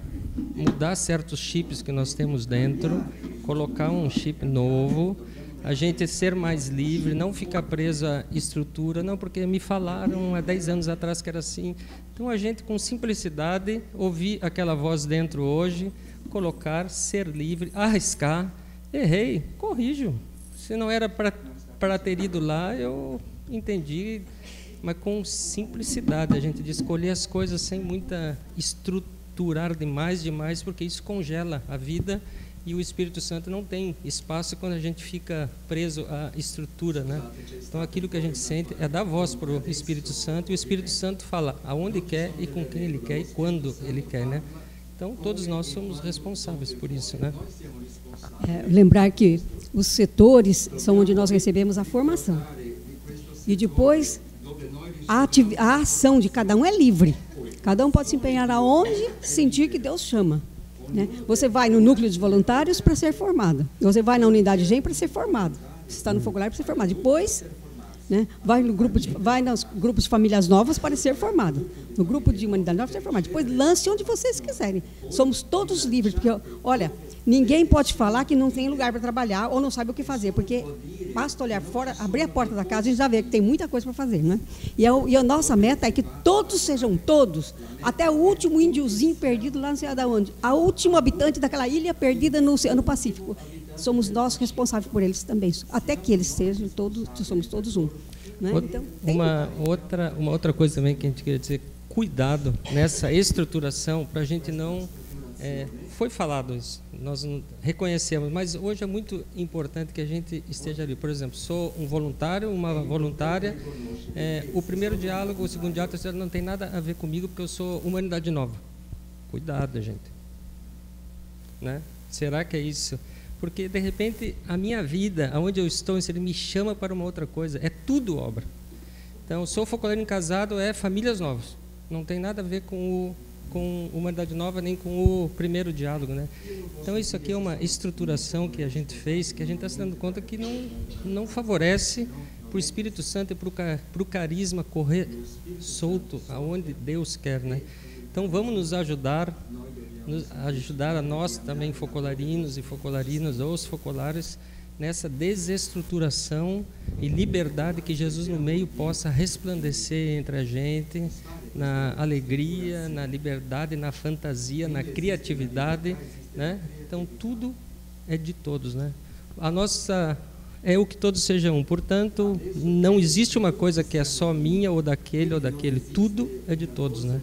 Mudar certos chips que nós temos dentro, colocar um chip novo, a gente ser mais livre, não ficar preso à estrutura, não, porque me falaram há 10 anos atrás que era assim. Então, a gente, com simplicidade, ouvir aquela voz dentro hoje, colocar, ser livre, arriscar, errei, corrijo. Se não era para ter ido lá, eu entendi, mas com simplicidade, a gente de escolher as coisas sem muita estruturar demais, porque isso congela a vida e o Espírito Santo não tem espaço quando a gente fica preso à estrutura, né? Então, aquilo que a gente sente é dar voz para o Espírito Santo, e o Espírito Santo fala aonde quer e com quem ele quer e quando ele quer, né? Então, todos nós somos responsáveis por isso, né? Lembrar que os setores são onde nós recebemos a formação. E depois, a ação de cada um é livre. Cada um pode se empenhar aonde sentir que Deus chama, né? Você vai no núcleo de voluntários para ser formado. Você vai na unidade GEM para ser formado. Você está no fogolar para ser formado. Depois, né, vai nos grupos de famílias novas para ser formado. No grupo de humanidade nova para ser formado. Depois, lance onde vocês quiserem. Somos todos livres, porque, olha, ninguém pode falar que não tem lugar para trabalhar ou não sabe o que fazer, porque basta olhar fora, abrir a porta da casa, a gente já vê que tem muita coisa para fazer, né? E a nossa meta é que todos sejam todos, até o último índiozinho perdido lá não sei onde, a última habitante daquela ilha perdida no Oceano Pacífico. Somos nós responsáveis por eles também, até que eles sejam todos, somos todos um, né? Então, uma outra coisa também que a gente queria dizer, cuidado nessa estruturação para a gente não... foi falado isso, nós reconhecemos, mas hoje é muito importante que a gente esteja ali. Por exemplo, sou um voluntário, uma voluntária, o primeiro diálogo, o segundo diálogo, o terceiro não tem nada a ver comigo, porque eu sou humanidade nova. Cuidado, gente. Né? Será que é isso? Porque, de repente, a minha vida, aonde eu estou, ele me chama para uma outra coisa. É tudo obra. Então, sou focoleiro casado, famílias novas. Não tem nada a ver com humanidade nova, nem com o primeiro diálogo, né? Então, isso aqui é uma estruturação que a gente fez, que a gente está se dando conta que não favorece para o Espírito Santo e para o carisma correr solto aonde Deus quer, né? Então, vamos nos ajudar a nós também, focolarinos e focolarinas, ou os focolares, nessa desestruturação e liberdade que Jesus no meio possa resplandecer entre a gente, na alegria, na liberdade, na fantasia, na criatividade, né? Então, tudo é de todos, né? A nossa é o que todos sejam um. Portanto, não existe uma coisa que é só minha ou daquele. Tudo é de todos, né?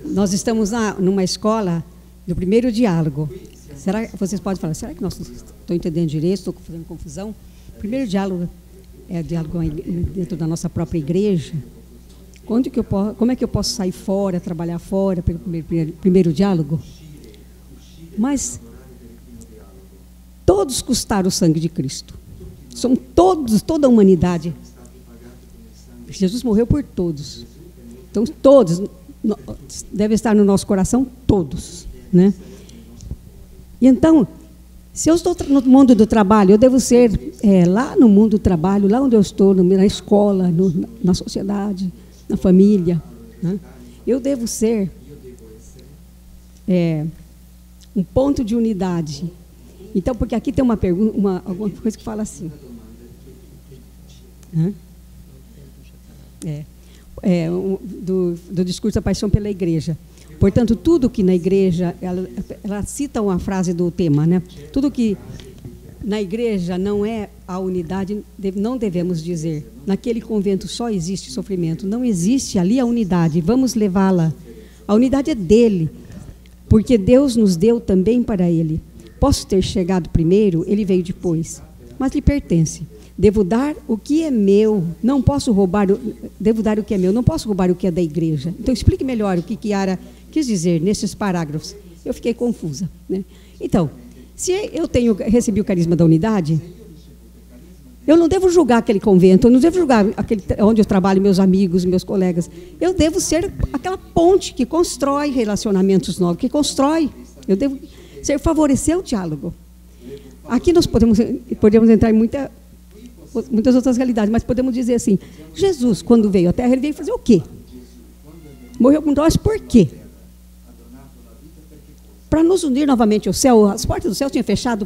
Nós estamos numa escola do primeiro diálogo. Será que vocês podem falar? Será que nós estou entendendo direito? Estou fazendo confusão? Primeiro diálogo é o diálogo dentro da nossa própria igreja. Como é que eu posso sair fora, trabalhar fora pelo primeiro diálogo? Mas todos custaram o sangue de Cristo. São toda a humanidade. Jesus morreu por todos. Então, todos devem estar no nosso coração, todos, né? E então, se eu estou no mundo do trabalho, eu devo ser lá no mundo do trabalho, lá onde eu estou, na escola, na sociedade, na família, né? Eu devo ser um ponto de unidade. Então, porque aqui tem uma pergunta, alguma coisa que fala assim, né? Do discurso da paixão pela igreja. Portanto, tudo que na igreja, ela cita uma frase do tema, né? Tudo que na igreja não é a unidade, não devemos dizer. Naquele convento só existe sofrimento, não existe ali a unidade, vamos levá-la. A unidade é dele, porque Deus nos deu também para ele. Posso ter chegado primeiro, ele veio depois, mas lhe pertence. Devo dar o que é meu, não posso roubar, devo dar o que é meu, não posso roubar o que é da igreja. Então, explique melhor o que Chiara quis dizer nesses parágrafos. Eu fiquei confusa, né? Então, se eu recebi o carisma da unidade, Eu não devo julgar aquele convento, eu não devo julgar onde eu trabalho, meus amigos, meus colegas. Eu devo ser aquela ponte que constrói relacionamentos novos, que constrói. Eu devo favorecer o diálogo. Aqui nós podemos entrar em muitas outras realidades, mas podemos dizer assim, Jesus, quando veio à Terra, ele veio fazer o quê? Morreu por nós por quê? Para nos unir novamente ao céu. As portas do céu tinham fechado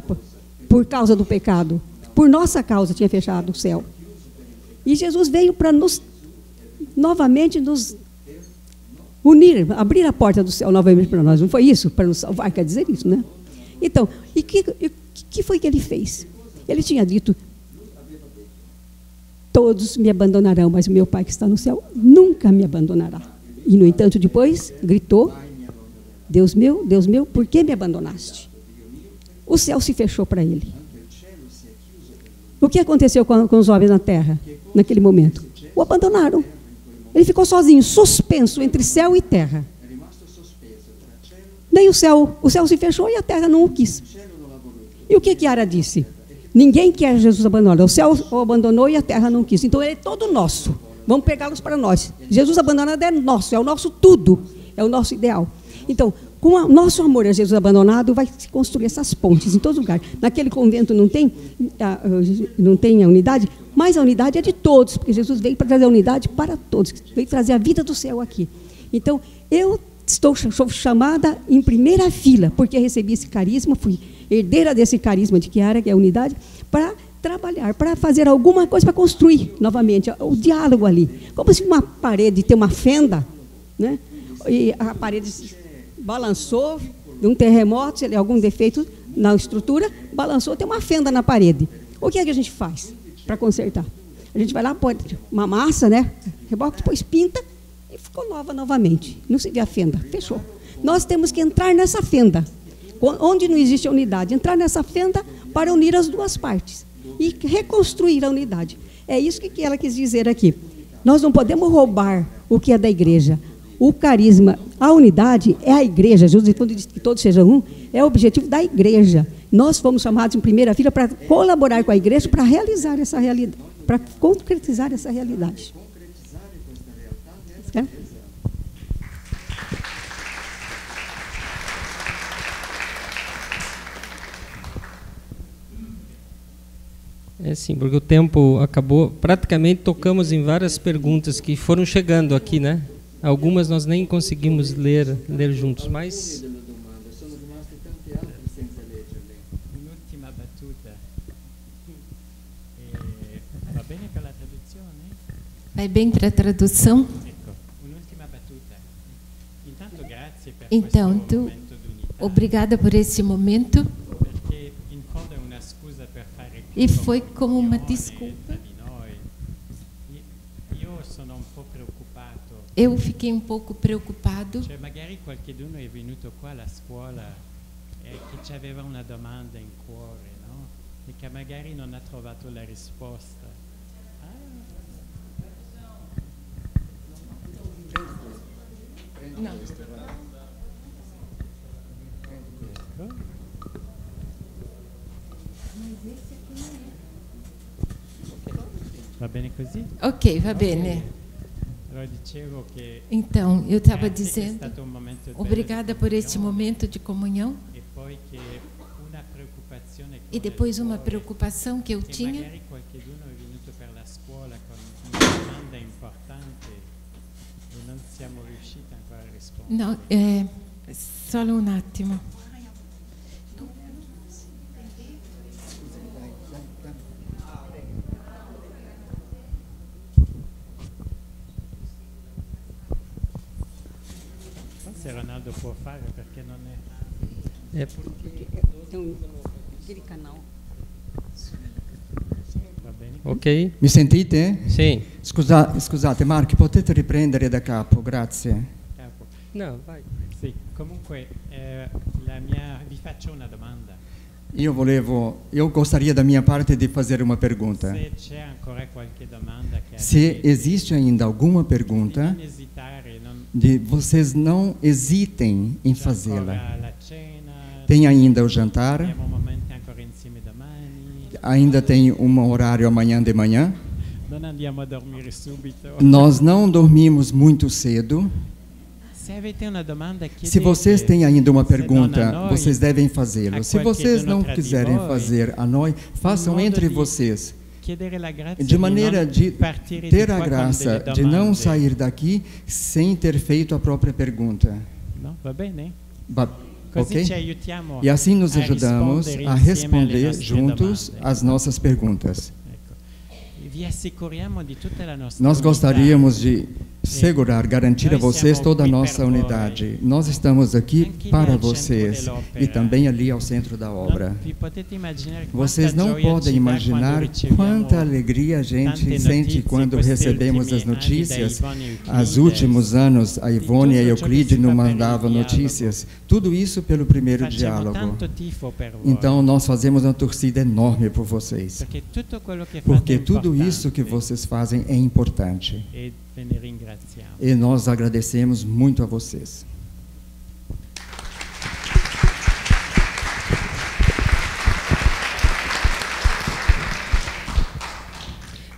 por causa do pecado. Por nossa causa tinha fechado o céu. E Jesus veio para novamente nos unir, abrir a porta do céu novamente para nós. Não foi isso? Para nos salvar, quer dizer isso, né? Então, e que foi que ele fez? Ele tinha dito, todos me abandonarão, mas o meu Pai que está no céu nunca me abandonará. E, no entanto, depois gritou, Deus meu, por que me abandonaste? O céu se fechou para ele. O que aconteceu com os homens na terra, naquele momento? O abandonaram. Ele ficou sozinho, suspenso entre céu e terra. Nem o céu se fechou e a terra não o quis. E o que Chiara disse? Ninguém quer Jesus abandonar. O céu o abandonou e a terra não quis. Então ele é todo nosso. Vamos pegá-los para nós. Jesus abandonado é nosso, é o nosso tudo, é o nosso ideal. Então, com o nosso amor a Jesus abandonado, vai se construir essas pontes em todo lugar. Naquele convento não tem a unidade, mas a unidade é de todos, porque Jesus veio para trazer a unidade para todos, veio trazer a vida do céu aqui. Então, eu sou chamada em primeira fila, porque recebi esse carisma, fui herdeira desse carisma de Chiara, que é a unidade, para trabalhar, para fazer alguma coisa, para construir novamente o diálogo ali. Como se uma parede tem uma fenda, né? E a parede balançou, de um terremoto, algum defeito na estrutura, balançou, tem uma fenda na parede. O que é que a gente faz para consertar? A gente vai lá, põe uma massa, né? Reboca, depois pinta e ficou nova novamente. Não se vê a fenda, fechou. Nós temos que entrar nessa fenda, onde não existe a unidade, entrar nessa fenda para unir as duas partes e reconstruir a unidade. É isso que ela quis dizer aqui. Nós não podemos roubar o que é da igreja. O carisma, a unidade é a igreja. Jesus, quando diz que todos sejam um, é o objetivo da igreja. Nós fomos chamados em primeira fila para colaborar com a igreja para realizar essa realidade, para concretizar essa realidade. É sim, porque o tempo acabou. Praticamente tocamos em várias perguntas que foram chegando aqui, né? Algumas nós nem conseguimos ler juntos, mas... Un'ultima battuta. Va bene per la traduzione? Vai bem para a tradução? Ecco, un'ultima battuta. Intanto grazie per Então, questo momento d'unità. Obrigada por esse momento. Perché in fondo è una scusa per fare E foi como uma desculpa. Eu fiquei um pouco preocupado. Cioè, magari qualcuno è venuto qua alla scuola che aveva una domanda in cuore, no? E che magari non ha trovato la risposta. No. Va bene così? Ok, va bene. Então, eu estava dizendo, obrigada por este momento de comunhão. E depois uma preocupação que eu tinha. Não, só um attimo. Se Ronaldo può fare perché non è... Aquele canal. Va bene? Ok. Mi sentite? Sì. Scusate, Marchi, potete riprendere da capo, grazie. Capo. No, vai. Sì, comunque vi faccio una domanda. Eu gostaria da minha parte de fazer uma pergunta. Se c'è ancora qualche domanda che Se existe ainda alguma pergunta, non esitare, vocês não hesitem em fazê-la. Tem ainda o jantar. ainda tem um horário amanhã de manhã. Non andiamo a dormire subito. Nós não dormimos muito cedo. Se vocês têm ainda uma pergunta, vocês devem fazê-lo. Se vocês não quiserem fazer a nós, façam entre vocês. De maneira de ter a graça de não sair daqui sem ter feito a própria pergunta. Va bene? Ok? E assim nos ajudamos a responder juntos as nossas perguntas. Nós gostaríamos de garantir a vocês toda a nossa unidade. Nós estamos aqui para vocês e também ali ao centro da obra. Vocês não podem imaginar quanta alegria a gente sente quando recebemos as notícias. Nos últimos anos, a Ivone e a Euclide nos mandavam notícias. Tudo isso pelo primeiro diálogo. Então, nós fazemos uma torcida enorme por vocês. Porque tudo isso que vocês fazem é importante. E nós agradecemos muito a vocês.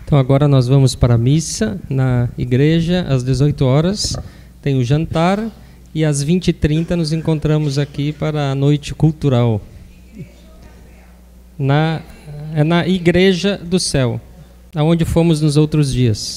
Então agora nós vamos para a missa na igreja às 18 horas. Tem o jantar e às 20h30 nos encontramos aqui para a noite cultural. É na Igreja do Céu, aonde fomos nos outros dias.